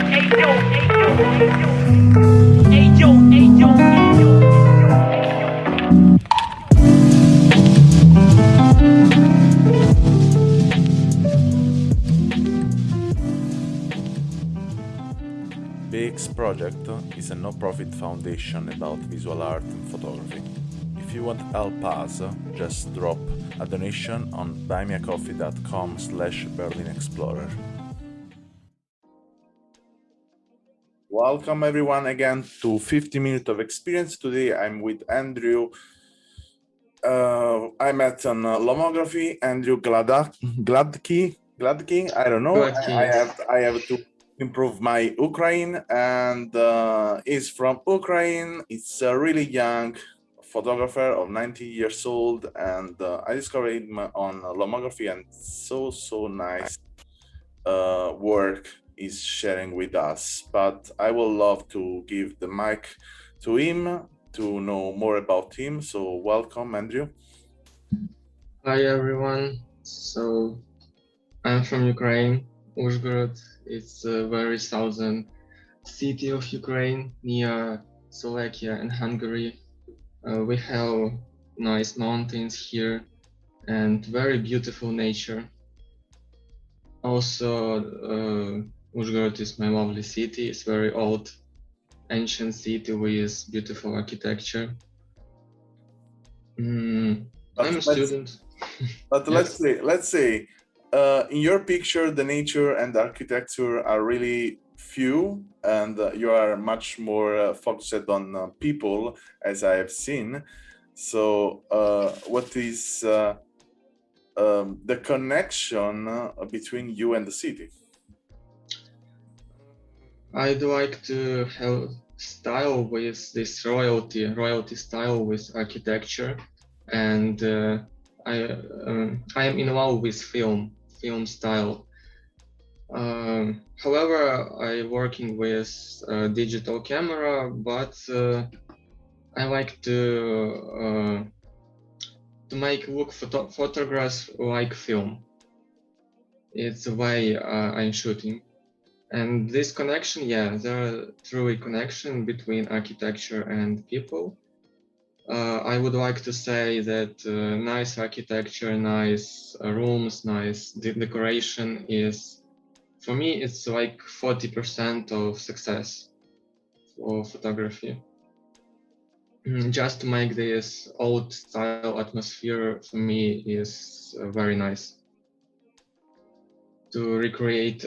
BEEX project is a no-profit foundation about visual art and photography. If you want to help us, just drop a donation on buymeacoffee.com/BerlinExplorer. Welcome everyone again to 50 Minutes of Experience. Today I'm with Andrew. I met on Lomography, Andrew Gladkij. I don't know. I have to improve my Ukraine, and he's from Ukraine. It's a really young photographer of 90 years old, and I discovered him on Lomography, and so nice work is sharing with us. But I would love to give the mic to him to know more about him. So welcome, Andrew. Hi everyone. So I'm from Ukraine, Uzhgorod. It's a very southern city of Ukraine near Slovakia and Hungary. We have nice mountains here and very beautiful nature. Also, Uzhgorod is my lovely city. It's very old, ancient city with beautiful architecture. I'm a student. But Yes. let's say, in your picture, the nature and the architecture are really few, and you are much more focused on people, as I have seen. So, what is the connection between you and the city? I'd like to have style with this royalty style with architecture, and I am in love with film style. However, I'm working with digital camera, but I like to make photographs like film. It's the way I'm shooting. And this connection, yeah, there are truly connection between architecture and people. I would like to say that nice architecture, nice rooms, nice decoration is, for me, it's like 40% of success for photography. Just to make this old style atmosphere, for me, is very nice. To recreate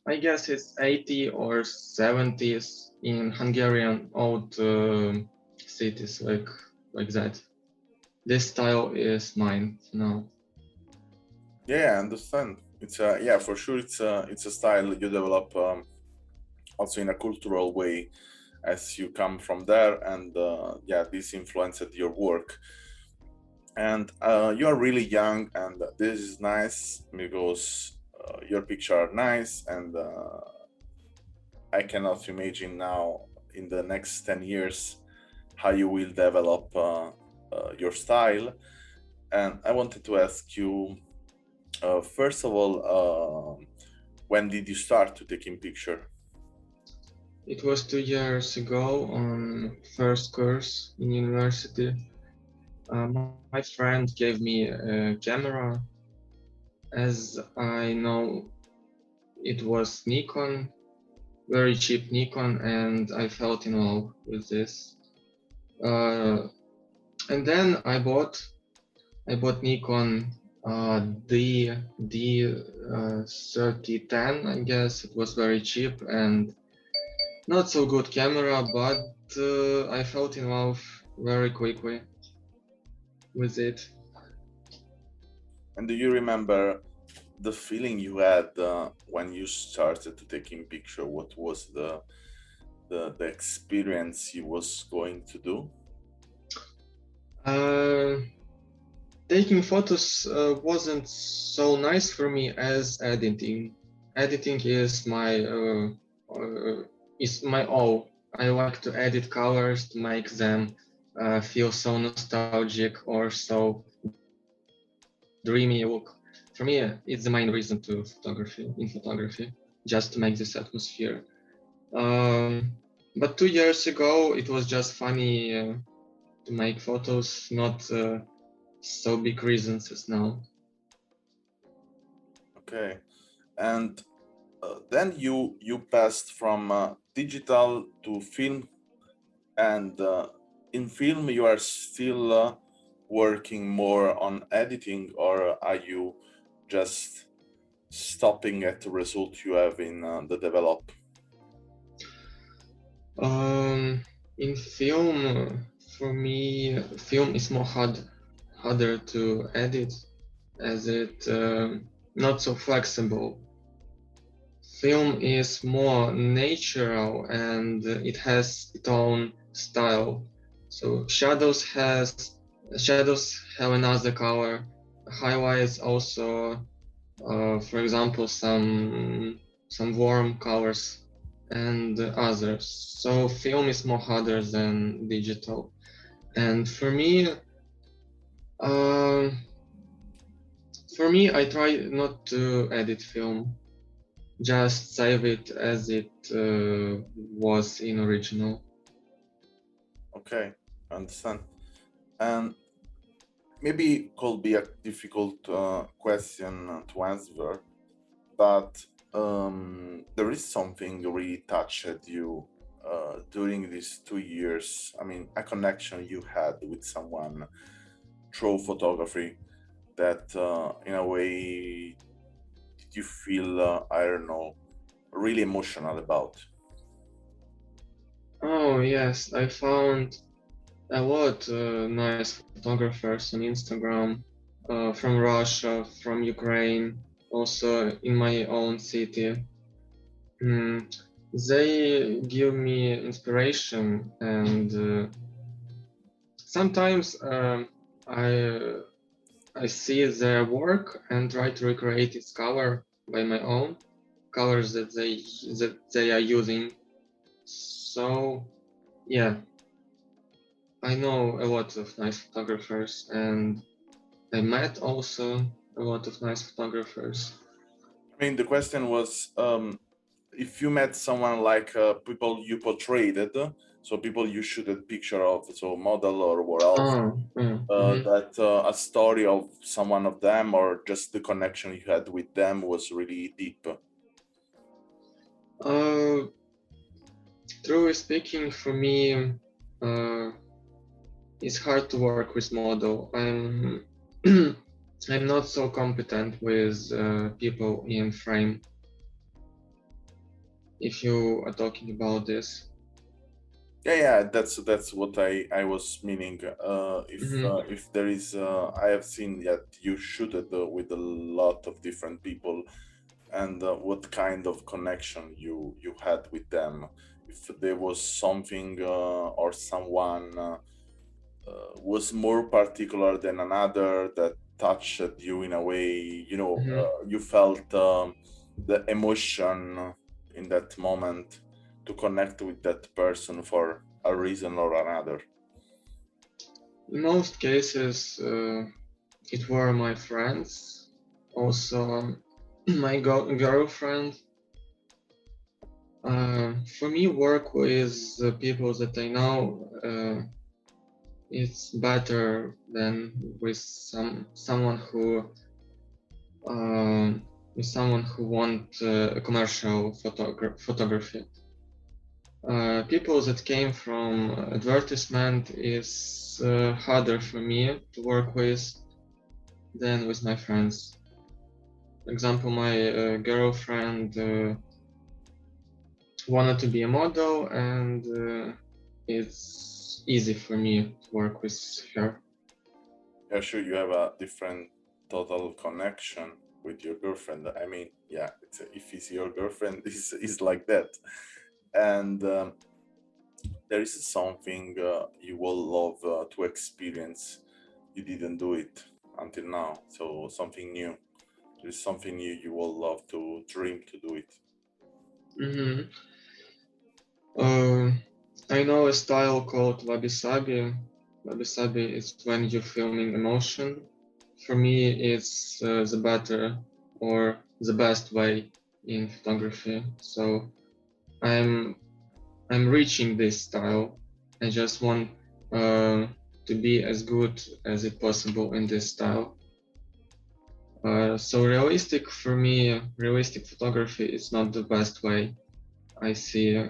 I guess it's 80s or 70s in Hungarian old cities like that. This style is mine now. Yeah, I understand. It's yeah, for sure. It's a style you develop also in a cultural way, as you come from there, and yeah, this influenced your work. And you are really young, and this is nice because your pictures are nice, and I cannot imagine now in the next 10 years how you will develop your style. And I wanted to ask you, first of all, when did you start to taking picture? It was 2 years ago on first course in university. My friend gave me a camera. As I know, it was Nikon, very cheap Nikon, and I fell in love with this. And then I bought Nikon D3010. I guess it was very cheap and not so good camera, but I fell in love very quickly with it. And do you remember the feeling you had when you started to taking picture? What was the experience you was going to do? Taking photos wasn't so nice for me as editing. Editing is my all. I like to edit colors to make them feel so nostalgic or so dreamy look. For me, it's the main reason to photography. just to make this atmosphere. But 2 years ago, it was just funny to make photos, not so big reasons as now. Okay, and then you passed from digital to film, and in film you are still working more on editing, or are you just stopping at the result you have in the develop? In film, for me, film is harder to edit, as it not so flexible. Film is more natural and it has its own style. So shadows have another color. Highlights also, for example, some warm colors and others. So film is more harder than digital. And for me, I try not to edit film, just save it as it was in original. Okay, I understand. And maybe could be a difficult question to answer, but there is something really touched you during these 2 years. I mean, a connection you had with someone through photography that, in a way, you feel, I don't know, really emotional about. Oh yes, I found a lot nice photographers on Instagram from Russia, from Ukraine, also in my own city. Mm, they give me inspiration, and sometimes I see their work and try to recreate its color by my own colors that they are using. So yeah, I know a lot of nice photographers, and I met also a lot of nice photographers. I mean, the question was, if you met someone like people you portrayed, so people you shoot a picture of, so model or what else, Mhm. that a story of someone of them, or just the connection you had with them was really deep. Uh, truly speaking, for me, it's hard to work with model. I'm not so competent with people in frame. If you are talking about this. Yeah, that's what I was meaning. Mhm. If there is, I have seen that you shoot it with a lot of different people, and what kind of connection you had with them. If there was something or someone was more particular than another that touched you in a way, Mhm. you felt the emotion in that moment to connect with that person for a reason or another. In most cases, it were my friends, also my girlfriend. For me, work with the people that I know, it's better than with someone who want a commercial photography. People that came from advertisement is harder for me to work with than with my friends. For example, my girlfriend wanted to be a model, and it's easy for me to work with her. Yeah, sure, you have a different total connection with your girlfriend. I mean, yeah, if it's your girlfriend, is like that. And there is something you will love to experience. You didn't do it until now, so something new. There's something new you will love to dream to do it. Mm-hmm. I know a style called wabi-sabi. Wabi-sabi is when you're filming emotion. For me, it's the better or the best way in photography. So I'm reaching this style. I just want to be as good as it possible in this style. So realistic for me, realistic photography is not the best way I see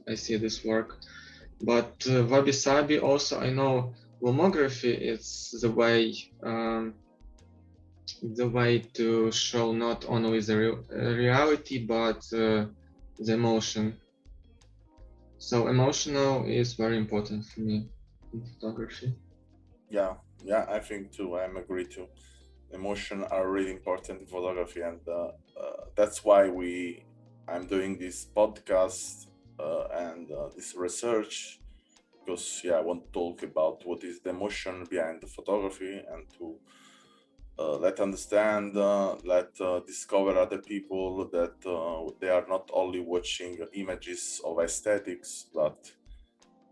this work. But wabi sabi also, I know lomography is the way to show not only the reality but the emotion. So emotional is very important for me in photography. Yeah, I think too. I'm agree too. Emotion are really important in photography, and that's why I'm doing this podcast and this research, because I want to talk about what is the emotion behind the photography, and to let understand, let discover other people that they are not only watching images of aesthetics, but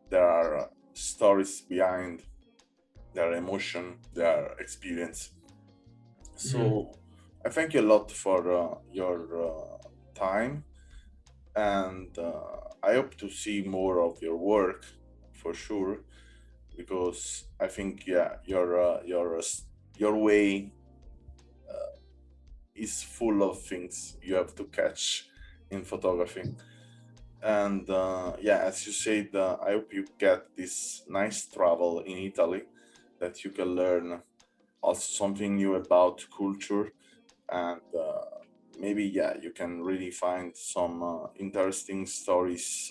there are stories behind their emotion, their experience. So I thank you a lot for your time, and I hope to see more of your work for sure, because I think your way is full of things you have to catch in photography. And as you said, I hope you get this nice travel in Italy, that you can learn also something new about culture, and maybe you can really find some interesting stories.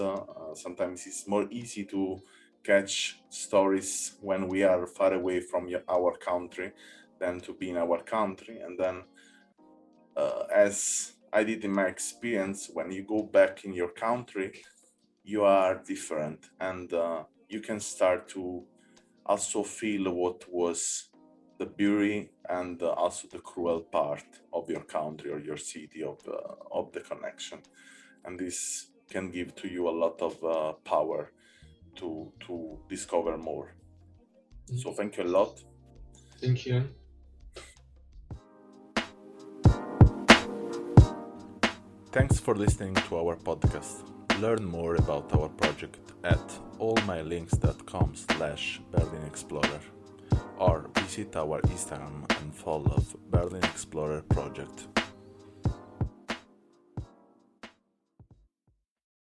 Sometimes it's more easy to catch stories when we are far away from our country than to be in our country. And then as I did in my experience, when you go back in your country, you are different, and you can start to also feel what was the beauty and also the cruel part of your country or your city, of the connection. And this can give to you a lot of power to discover more. So thank you a lot. Thank you. Thanks for listening to our podcast. Learn more about our project at allmylinks.com/BerlinExplorer, or visit our Instagram and follow Berlin Explorer Project.